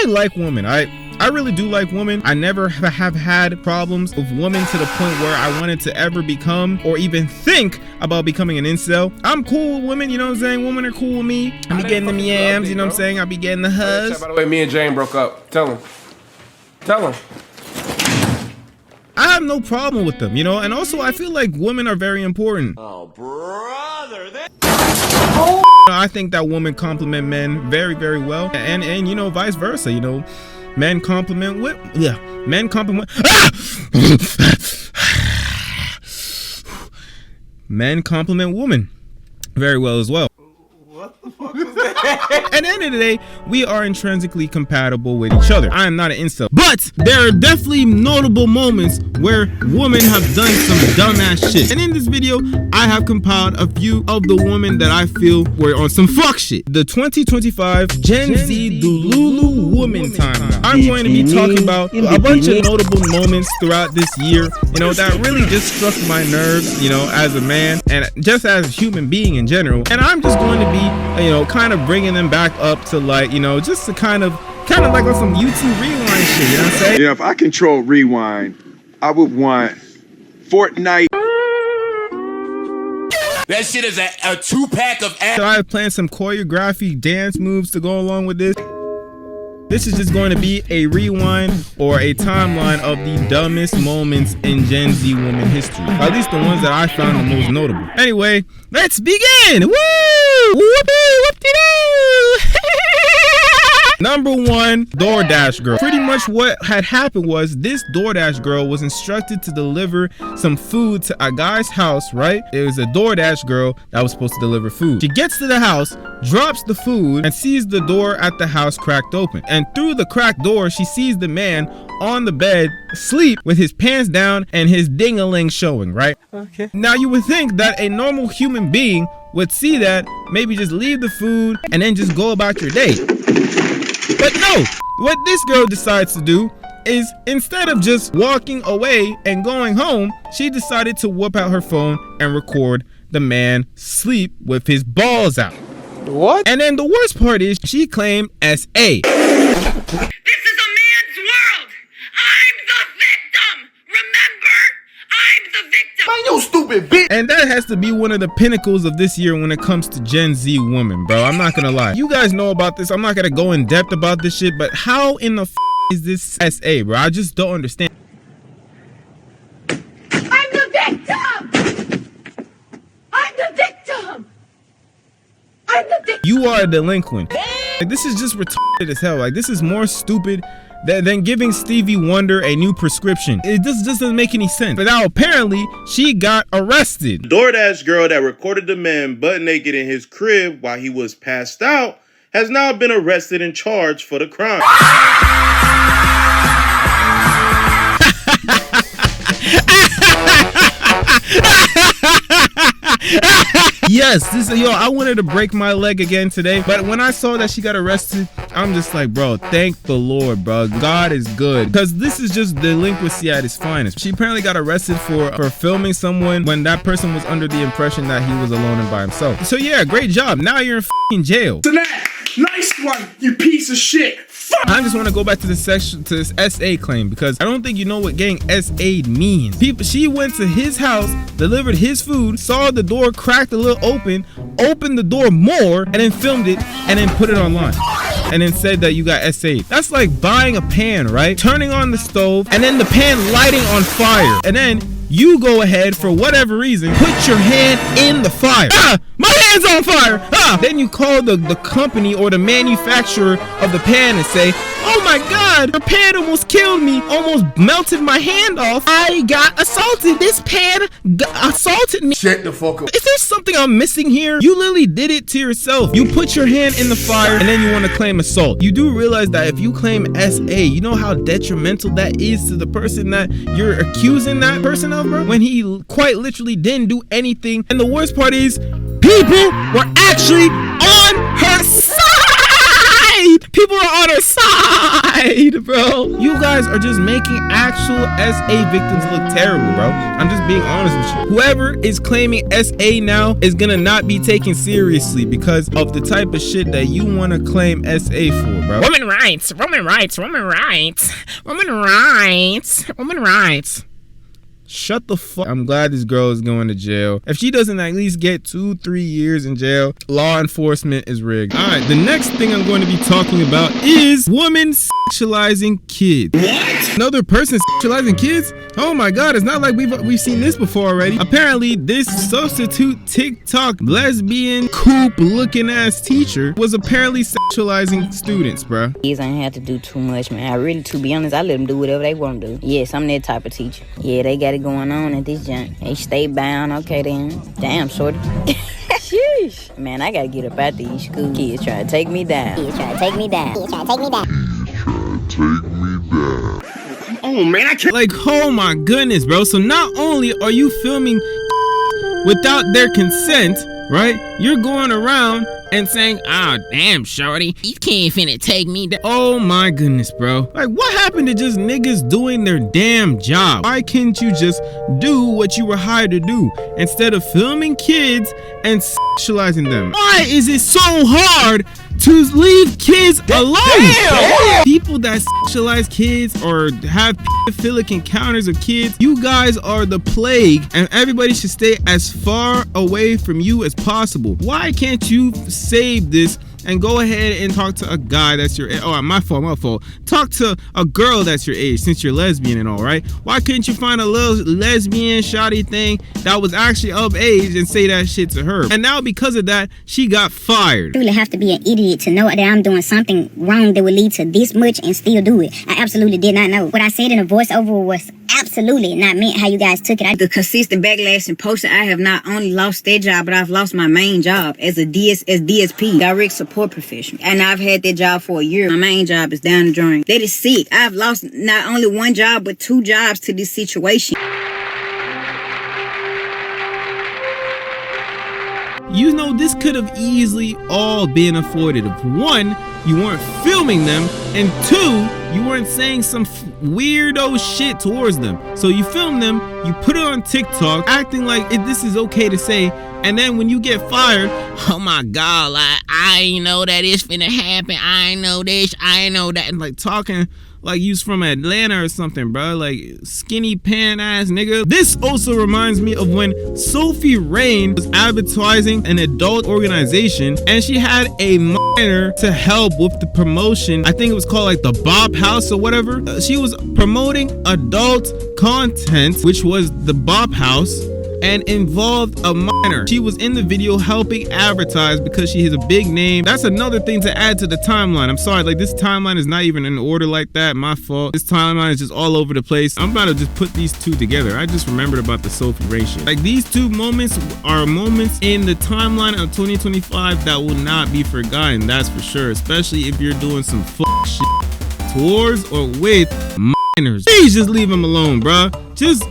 like women. I really do like women. I never have had problems with women to the point where I wanted to ever become or even think about becoming an incel. I'm cool with women, you know what I'm saying? Women are cool with me. I be getting them yams, you know what I'm saying? I be getting the hugs. By the way, me and Jane broke up. Tell him. Tell him. I have no problem with them, you know? And also, I feel like women are very important. Oh, brother. I think that women compliment men very, very well. And you know, vice versa, you know? Men compliment men compliment men compliment women very well as well. What the fuck was that? At the end of the day, we are intrinsically compatible with each other. I am not an incel, but there are definitely notable moments where women have done some dumbass shit. And in this video, I have compiled a few of the women that I feel were on some fuck shit. The 2025 Gen Z Delulu woman timeline. I'm going to be talking about a bunch of notable moments throughout this year, you know, that really just struck my nerves, you know, as a man and just as a human being in general. And I'm just going to be, you know, kind of bringing them back up to, like, you know, just to kind of like on some YouTube rewind shit, you know what I'm saying? Yeah, if I control rewind, I would want Fortnite. That shit is a 2-pack of ass. So I have planned some choreography dance moves to go along with this. This is just going to be a rewind or a timeline of the dumbest moments in Gen Z woman history. At least the ones that I found the most notable. Anyway, let's begin! Woo! Whoopie! Whoop-de-doo! Number one, DoorDash girl. Pretty much what had happened was this DoorDash girl was instructed to deliver some food to a guy's house, right? It was a DoorDash girl that was supposed to deliver food. She gets to the house, drops the food, and sees the door at the house cracked open. And through the cracked door, she sees the man on the bed, asleep, with his pants down and his ding-a-ling showing, right? Okay. Now you would think that a normal human being would see that, maybe just leave the food and then just go about your day. But no, what this girl decides to do is, instead of just walking away and going home, she decided to whip out her phone and record the man sleep with his balls out. What? And then the worst part is, she claimed SA. This is a man's world. I'm the victim. Remember? I'm the victim. Man, you stupid bitch. And that has to be one of the pinnacles of this year when it comes to Gen Z women, bro. I'm not gonna lie. You guys know about this. I'm not gonna go in depth about this shit, but how in the is this SA, bro? I just don't understand. I'm the victim. I'm the victim. I'm the victim. You are a delinquent. Like, this is just retarded as hell. Like, this is more stupid than giving Stevie Wonder a new prescription. It just doesn't make any sense. But now apparently she got arrested. The DoorDash girl that recorded the man butt naked in his crib while he was passed out has now been arrested and charged for the crime. Yes, I wanted to break my leg again today, but when I saw that she got arrested, I'm just like, bro, thank the Lord, bro. God is good, because this is just delinquency at its finest. She apparently got arrested for filming someone when that person was under the impression that he was alone and by himself. So yeah, great job. Now you're in f***ing jail. Nice one, you piece of shit. I just want to go back to this SA claim, because I don't think you know what getting SA means. She went to his house, delivered his food, saw the door cracked a little open, opened the door more, and then filmed it and then put it online. And then said that you got SA. That's like buying a pan, right? Turning on the stove and then the pan lighting on fire. And then you go ahead, for whatever reason, put your hand in the fire. Ah! My hand's on fire! Ah! Then you call the company or the manufacturer of the pan and say, oh my God, the pan almost killed me, almost melted my hand off. I got assaulted. This pan assaulted me. Shut the fuck up. Is there something I'm missing here? You literally did it to yourself. You put your hand in the fire and then you want to claim assault. You do realize that if you claim SA, you know how detrimental that is to the person that you're accusing that person of, bro? When he quite literally didn't do anything. And the worst part is, people were actually on her side. People are on her side. shade, bro. You guys are just making actual SA victims look terrible, bro. I'm just being honest with you. Whoever is claiming SA now is gonna not be taken seriously because of the type of shit that you want to claim SA for, bro. Women rights, women rights, women rights, women rights, women rights. Shut the fuck. I'm glad this girl is going to jail. If she doesn't at least get 2-3 years in jail, law enforcement is rigged. All right, the next thing I'm going to be talking about is women sexualizing kids. What? Another person sexualizing kids? Oh my god, it's not like we've seen this before already. Apparently, this substitute TikTok lesbian coop looking ass teacher was apparently sexualizing students, bruh. Kids ain't have to do too much, man. I really, to be honest, I let them do whatever they want to do. Yes, I'm that type of teacher. Yeah, they got it going on at this junk. They stay bound, okay then. Damn, shorty. Sheesh. Man, I gotta get up out these school kids try to take me down. Kids try to take me down. Kids try to take me down. Oh man, I can't. Like, oh my goodness, bro. So not only are you filming without their consent, right? You're going around and saying, "Ah, damn, shorty, you can't finna take me down." Oh my goodness, bro. Like, what happened to just niggas doing their damn job? Why can't you just do what you were hired to do instead of filming kids and sexualizing them? Why is it so hard to leave kids alone? Damn. People that sexualize kids or have pedophilic encounters of kids, you guys are the plague, and everybody should stay as far away from you as possible. Why can't you save this and go ahead and talk to a guy that's your age? Oh, my fault. Talk to a girl that's your age, since you're lesbian and all, right? Why couldn't you find a little lesbian shoddy thing that was actually of age and say that shit to her? And now because of that, she got fired. You really have to be an idiot to know that I'm doing something wrong that would lead to this much and still do it. I absolutely did not know. What I said in the voiceover was absolutely not meant how you guys took it. The consistent backlash and posting, I have not only lost that job, but I've lost my main job as a DSP, direct support professional. And I've had that job for a year. My main job is down the drain. That is sick. I've lost not only one job, but 2 jobs to this situation. You know, this could have easily all been avoided if 1, you weren't filming them, and 2, you weren't saying some weirdo shit towards them. So you film them, you put it on TikTok, acting like this is okay to say, and then when you get fired, oh my god, like, I ain't know that it's finna happen, I ain't know this, I ain't know that, and like talking like you's from Atlanta or something, bro. Like, skinny pan ass nigga. This also reminds me of when Sophie Rain was advertising an adult organization and she had a minor to help with the promotion. I think it was called like the Bop House or whatever. She was promoting adult content, which was the Bop House, and involved a minor. She was in the video helping advertise because she has a big name. That's another thing to add to the timeline. I'm sorry, like, this timeline is not even in order like that. My fault. This timeline is just all over the place. I'm about to just put these two together. I just remembered about the Sophie Ray shit. Like, these two moments are moments in the timeline of 2025 that will not be forgotten. That's for sure. Especially if you're doing some shit towards or with minors. Please just leave them alone, bruh. Just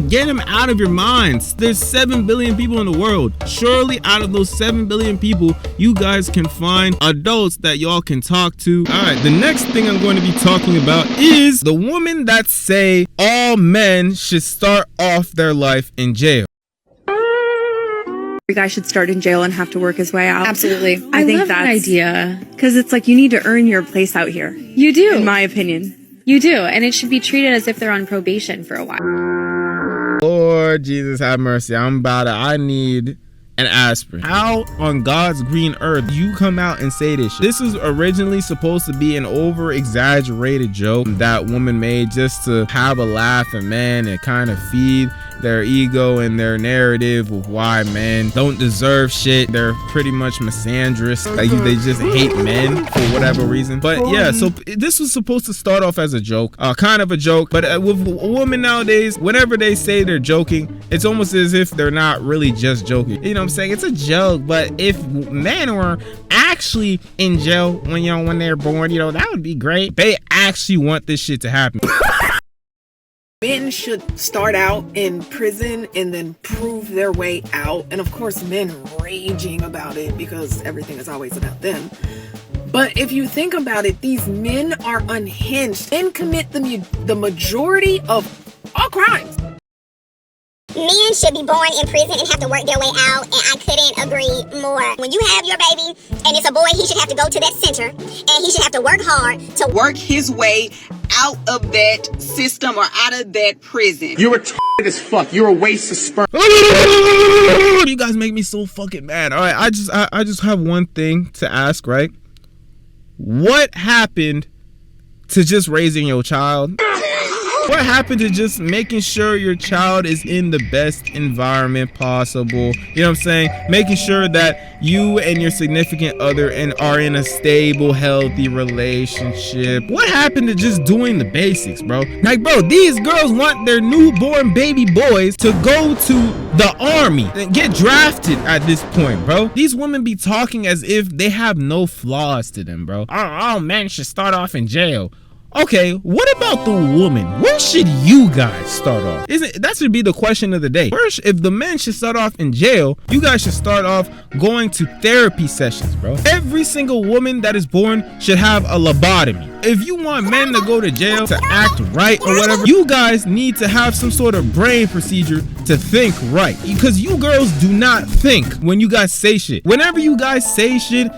get them out of your minds. There's 7 billion people in the world. Surely out of those 7 billion people, you guys can find adults that y'all can talk to. All right, the next thing I'm going to be talking about is the women that say all men should start off their life in jail. Every guy should start in jail and have to work his way out. Absolutely. I think love that's that idea. because it's like you need to earn your place out here. You do. In my opinion. You do, and it should be treated as if they're on probation for a while. Lord Jesus have mercy. I need an aspirin. How on God's green earth you come out and say this shit? This is originally supposed to be an over exaggerated joke that woman made just to have a laugh at men and kind of feed their ego and their narrative of why men don't deserve shit. They're pretty much misandrous. Like, they just hate men for whatever reason. But yeah, so this was supposed to start off as a joke, kind of a joke. But with women nowadays, whenever they say they're joking, it's almost as if they're not really just joking. You know what I'm saying? It's a joke. But if men were actually in jail when they're born, that would be great. They actually want this shit to happen. Men should start out in prison and then prove their way out. And of course, men raging about it because everything is always about them. But if you think about it, these men are unhinged and commit the majority of all crimes. Men should be born in prison and have to work their way out, and I couldn't agree more. When you have your baby and it's a boy, he should have to go to that center and he should have to work hard to work his way out of that system or out of that prison. You're retarded as fuck. You're a waste of sperm. You guys make me so fucking mad. All right, I just have one thing to ask, right? What happened to just raising your child? What happened to just making sure your child is in the best environment possible? You know what I'm saying? Making sure that you and your significant other are in a stable, healthy relationship. What happened to just doing the basics, bro? Like, bro, these girls want their newborn baby boys to go to the army and get drafted at this point, bro. These women be talking as if they have no flaws to them, bro. All men should start off in jail. Okay, what about the woman? Where should you guys start off? That should be the question of the day. First, if the men should start off in jail, you guys should start off going to therapy sessions, bro. Every single woman that is born should have a lobotomy. If you want men to go to jail to act right or whatever, you guys need to have some sort of brain procedure to think right. Because you girls do not think when you guys say shit. Whenever you guys say shit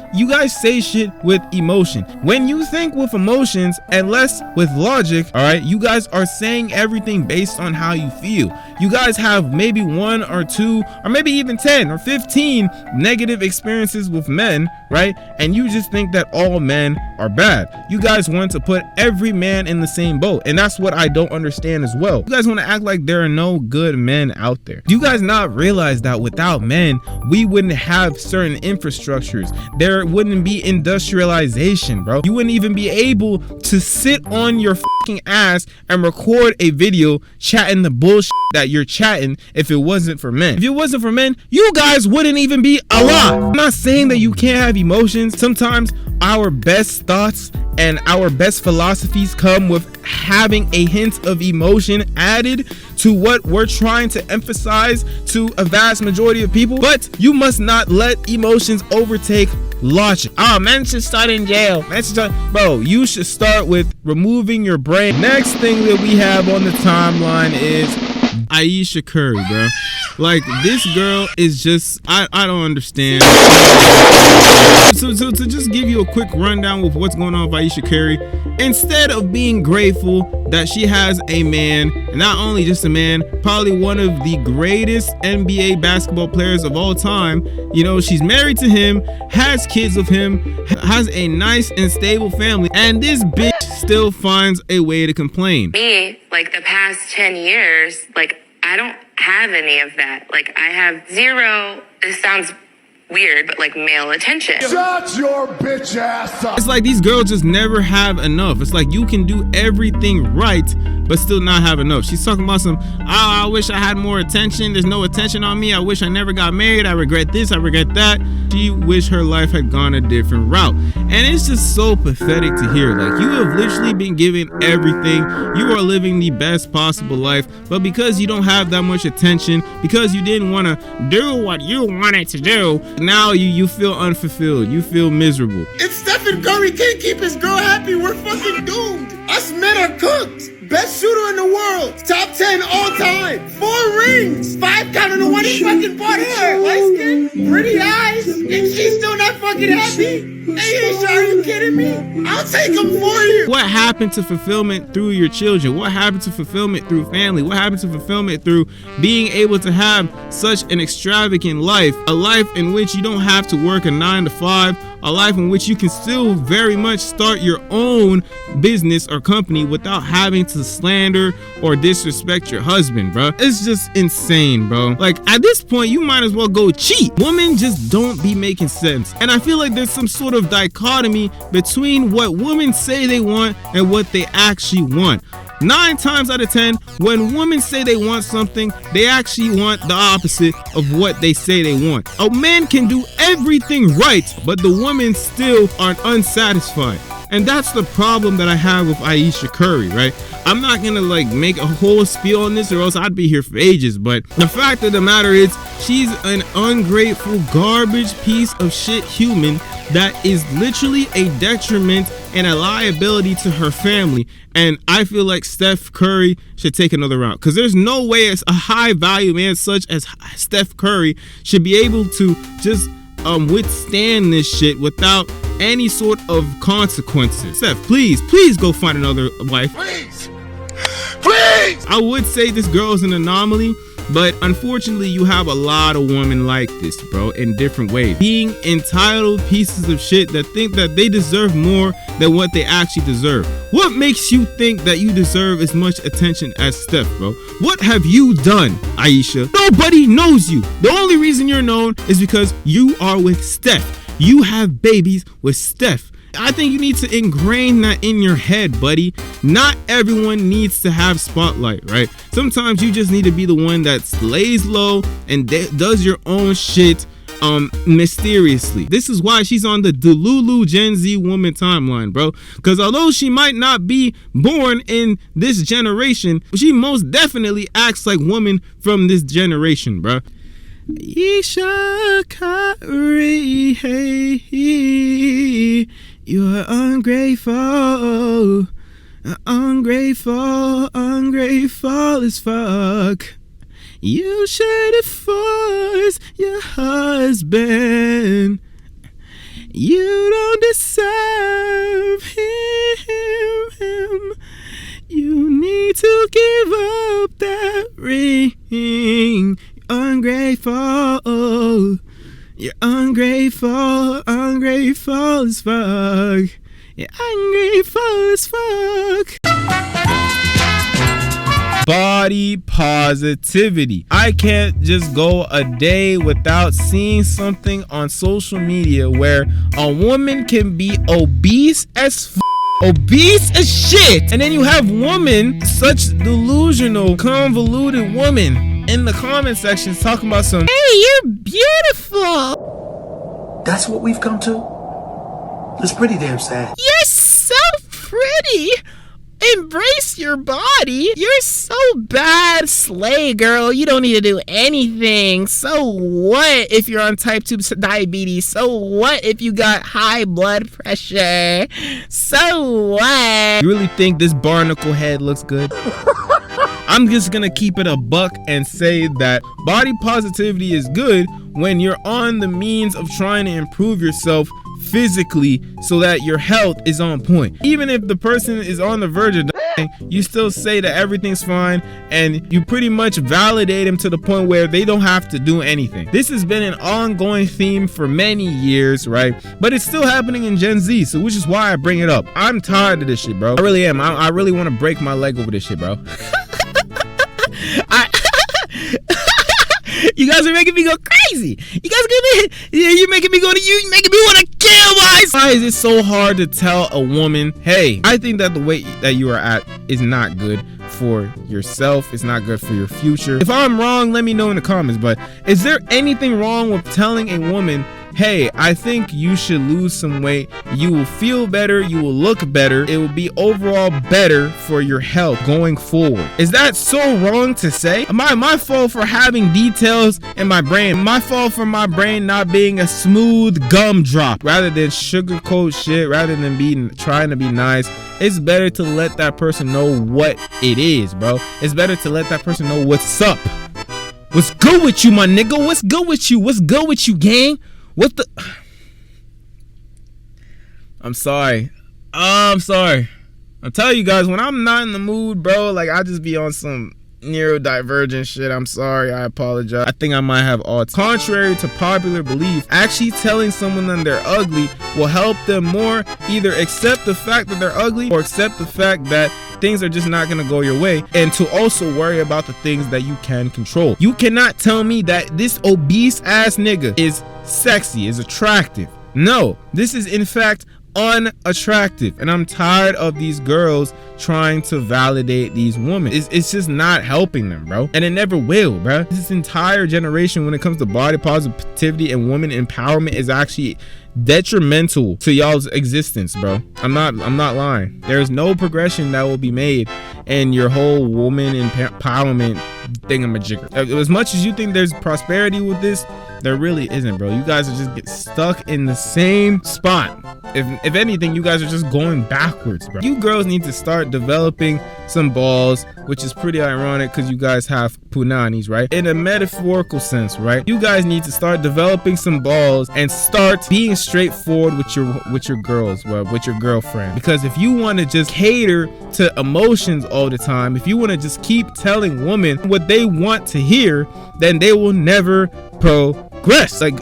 with emotion. When you think with emotions and less with logic, all right, you guys are saying everything based on how you feel. You guys have maybe 1 or 2 or maybe even 10 or 15 negative experiences with men, right? And you just think that all men are bad. You guys want to put every man in the same boat, and that's what I don't understand as well. You guys want to act like there are no good men out there. Do you guys not realize that without men, we wouldn't have certain infrastructures? There wouldn't be industrialization, bro. You wouldn't even be able to sit on your fucking ass and record a video chatting the bullshit that you're chatting if it wasn't for men. If it wasn't for men, you guys wouldn't even be alive. I'm not saying that you can't have emotions. Sometimes our best thoughts and our best philosophies come with having a hint of emotion added to what we're trying to emphasize to a vast majority of people. But you must not let emotions overtake logic. Men should start in jail. Bro, you should start with removing your brain. Next thing that we have on the timeline is Ayesha Curry, bro. Like, this girl is just, I don't understand. So to just give you a quick rundown of what's going on with Ayesha Curry, instead of being grateful that she has a man, and not only just a man, probably one of the greatest NBA basketball players of all time, you know, she's married to him, has kids with him, has a nice and stable family, and this bitch still finds a way to complain. Me, like the past 10 years, like I don't have any of that. Like I have zero, this sounds weird, but like male attention. Shut your bitch ass up. It's like these girls just never have enough. It's like you can do everything right but still not have enough. She's talking about some, I wish I had more attention. There's no attention on me. I wish I never got married. I regret this. I regret that. She wished her life had gone a different route. And it's just so pathetic to hear. Like, you have literally been given everything. You are living the best possible life, but because you don't have that much attention, because you didn't want to do what you wanted to do, now you feel unfulfilled. You feel miserable. If Stephen Curry can't keep his girl happy, we're fucking doomed. Us men are cooked. Best shooter in the world. Top 10 all time. 4 rings. 5 counting the one he fucking bought her. Light skin, pretty eyes, and she's still not fucking happy. Hey, Ayesha, are you kidding me? I'll take him for you. What happened to fulfillment through your children? What happened to fulfillment through family? What happened to fulfillment through being able to have such an extravagant life? A life in which you don't have to work a 9 to 5. A life in which you can still very much start your own business or company without having to slander or disrespect your husband, bro. It's just insane, bro. Like, at this point, you might as well go cheat. Women just don't be making sense. And I feel like there's some sort of dichotomy between what women say they want and what they actually want. 9 times out of 10, when women say they want something, they actually want the opposite of what they say they want. A man can do everything right, but the women still aren't unsatisfied. And that's the problem that I have with Ayesha Curry, right? I'm not gonna like make a whole spiel on this or else I'd be here for ages, but the fact of the matter is she's an ungrateful garbage piece of shit human that is literally a detriment and a liability to her family. And I feel like Steph Curry should take another route, because there's no way a high value man such as Steph Curry should be able to just withstand this shit without any sort of consequences. Steph, please go find another wife. Please. I would say this girl is an anomaly, but unfortunately you have a lot of women like this, bro, in different ways, being entitled pieces of shit that think that they deserve more than what they actually deserve. What makes you think that you deserve as much attention as Steph, bro? What have you done, Ayesha? Nobody knows you. The only reason you're known is because you are with Steph. You have babies with Steph. I think you need to ingrain that in your head, buddy. Not everyone needs to have spotlight, right? Sometimes you just need to be the one that lays low and does your own shit mysteriously. This is why she's on the Delulu Gen Z woman timeline, bro. Because although she might not be born in this generation, she most definitely acts like women from this generation, bro. Ayesha Curry, hey, you're ungrateful, ungrateful as fuck. You should have forced your husband. You don't deserve him. You need to give up that ring. Ungrateful. You're ungrateful as fuck. You're ungrateful as fuck. Body positivity. I can't just go a day without seeing something on social media where a woman can be obese as obese as shit, and then you have women, such delusional, convoluted women in the comment sections talking about some, hey, you're beautiful. That's what we've come to? It's pretty damn sad. You're so pretty. Embrace your body. You're so bad, slay girl. You don't need to do anything. So what if you're on type 2 diabetes? So what if you got high blood pressure? So what? You really think this barnacle head looks good? I'm just gonna keep it a buck and say that body positivity is good when you're on the means of trying to improve yourself physically so that your health is on point. Even if the person is on the verge of dying, you still say that everything's fine, and you pretty much validate them to the point where they don't have to do anything. This has been an ongoing theme for many years, right? But it's still happening in Gen Z, so which is why I bring it up. I'm tired of this shit, bro. I really am. I really want to break my leg over this shit, bro. You guys are making me go crazy. You're making me want to kill myself. Why is it so hard to tell a woman, hey, I think that the weight that you are at is not good for yourself. It's not good for your future. If I'm wrong, let me know in the comments. But is there anything wrong with telling a woman, hey, I think you should lose some weight. You will feel better. You will look better. It will be overall better for your health going forward. Is that so wrong to say? My fault for having details in my brain. My fault for my brain not being a smooth gumdrop. Rather than sugarcoat shit, rather than trying to be nice, it's better to let that person know what it is, bro. It's better to let that person know what's up. What's good with you, my nigga? What's good with you? What's good with you, gang? What the? I'm sorry. I'm sorry. I'll tell you guys, when I'm not in the mood, bro, like I just be on some neurodivergent shit. I'm sorry. I apologize. I think I might have autism. Contrary to popular belief, actually telling someone that they're ugly will help them more either accept the fact that they're ugly or accept the fact that things are just not gonna go your way, and to also worry about the things that you can control. You cannot tell me that this obese ass nigga is sexy, is attractive. No, this is in fact unattractive, and I'm tired of these girls trying to validate these women. It's just not helping them, bro, and it never will, bro. This entire generation, when it comes to body positivity and women empowerment, is actually detrimental to y'all's existence, bro. I'm not lying. There's no progression that will be made in your whole woman empowerment thingamajigger. As much as you think there's prosperity with this, there really isn't, bro. You guys are just get stuck in the same spot. If anything, you guys are just going backwards, bro. You girls need to start developing some balls, which is pretty ironic because you guys have punanis, right? In a metaphorical sense, right? You guys need to start developing some balls and start being straightforward with your girls, well, with your girlfriend. Because if you want to just cater to emotions all the time, if you want to just keep telling women what they want to hear, then they will never progress. Like,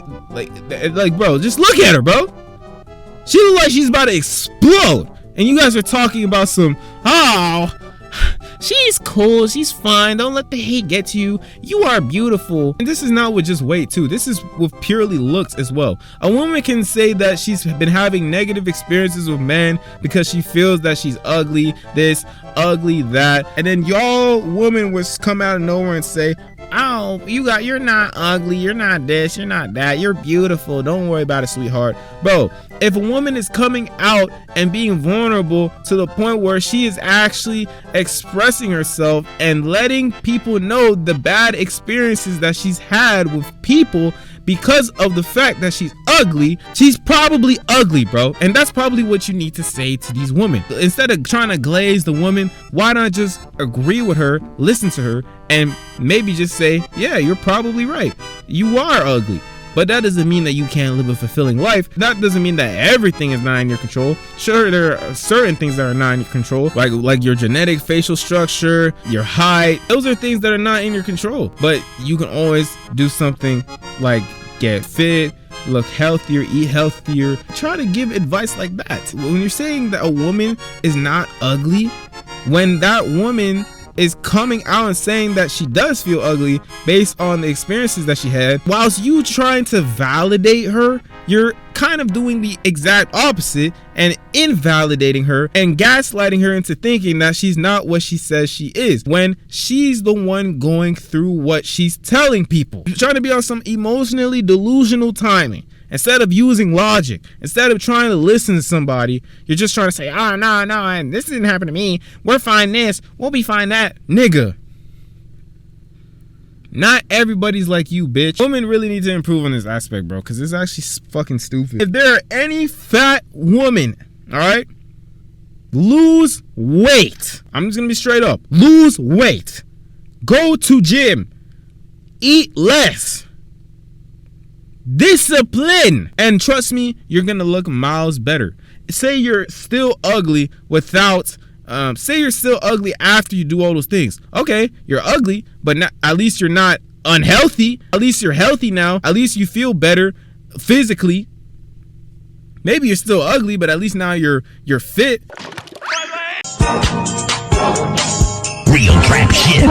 bro, just look at her, bro. She looks like she's about to explode, and you guys are talking about some, oh, she's cool, she's fine, don't let the hate get to you, you are beautiful. And this is not with just weight too, this is with purely looks as well. A woman can say that she's been having negative experiences with men because she feels that she's ugly, this, ugly, that, and then y'all women would come out of nowhere and say, oh, you're not ugly, you're not this, you're not that, you're beautiful, don't worry about it, sweetheart. Bro, if a woman is coming out and being vulnerable to the point where she is actually expressing herself and letting people know the bad experiences that she's had with people because of the fact that she's ugly, she's probably ugly, bro. And that's probably what you need to say to these women. Instead of trying to glaze the woman, why not just agree with her, listen to her, and maybe just say, yeah, you're probably right, you are ugly. But that doesn't mean that you can't live a fulfilling life. That doesn't mean that everything is not in your control. Sure, there are certain things that are not in your control, like your genetic facial structure, your height. Those are things that are not in your control. But you can always do something like get fit, look healthier, eat healthier. Try to give advice like that. When you're saying that a woman is not ugly, when that woman is coming out and saying that she does feel ugly based on the experiences that she had, whilst you trying to validate her, you're kind of doing the exact opposite and invalidating her and gaslighting her into thinking that she's not what she says she is, when she's the one going through what she's telling people. You're trying to be on some emotionally delusional timing. Instead of using logic, instead of trying to listen to somebody, you're just trying to say, oh, no, and this didn't happen to me. We're fine this, we'll be fine that. Nigga. Not everybody's like you, bitch. Women really need to improve on this aspect, bro, because it's actually fucking stupid. If there are any fat women, all right, lose weight. I'm just going to be straight up. Lose weight. Go to gym. Eat less. Discipline, and trust me, you're gonna look miles better. Say you're still ugly without say you're still ugly after you do all those things. Okay, you're ugly, but not, at least you're not unhealthy. At least you're healthy now. At least you feel better physically. Maybe you're still ugly, but at least now you're fit. Real trap shit.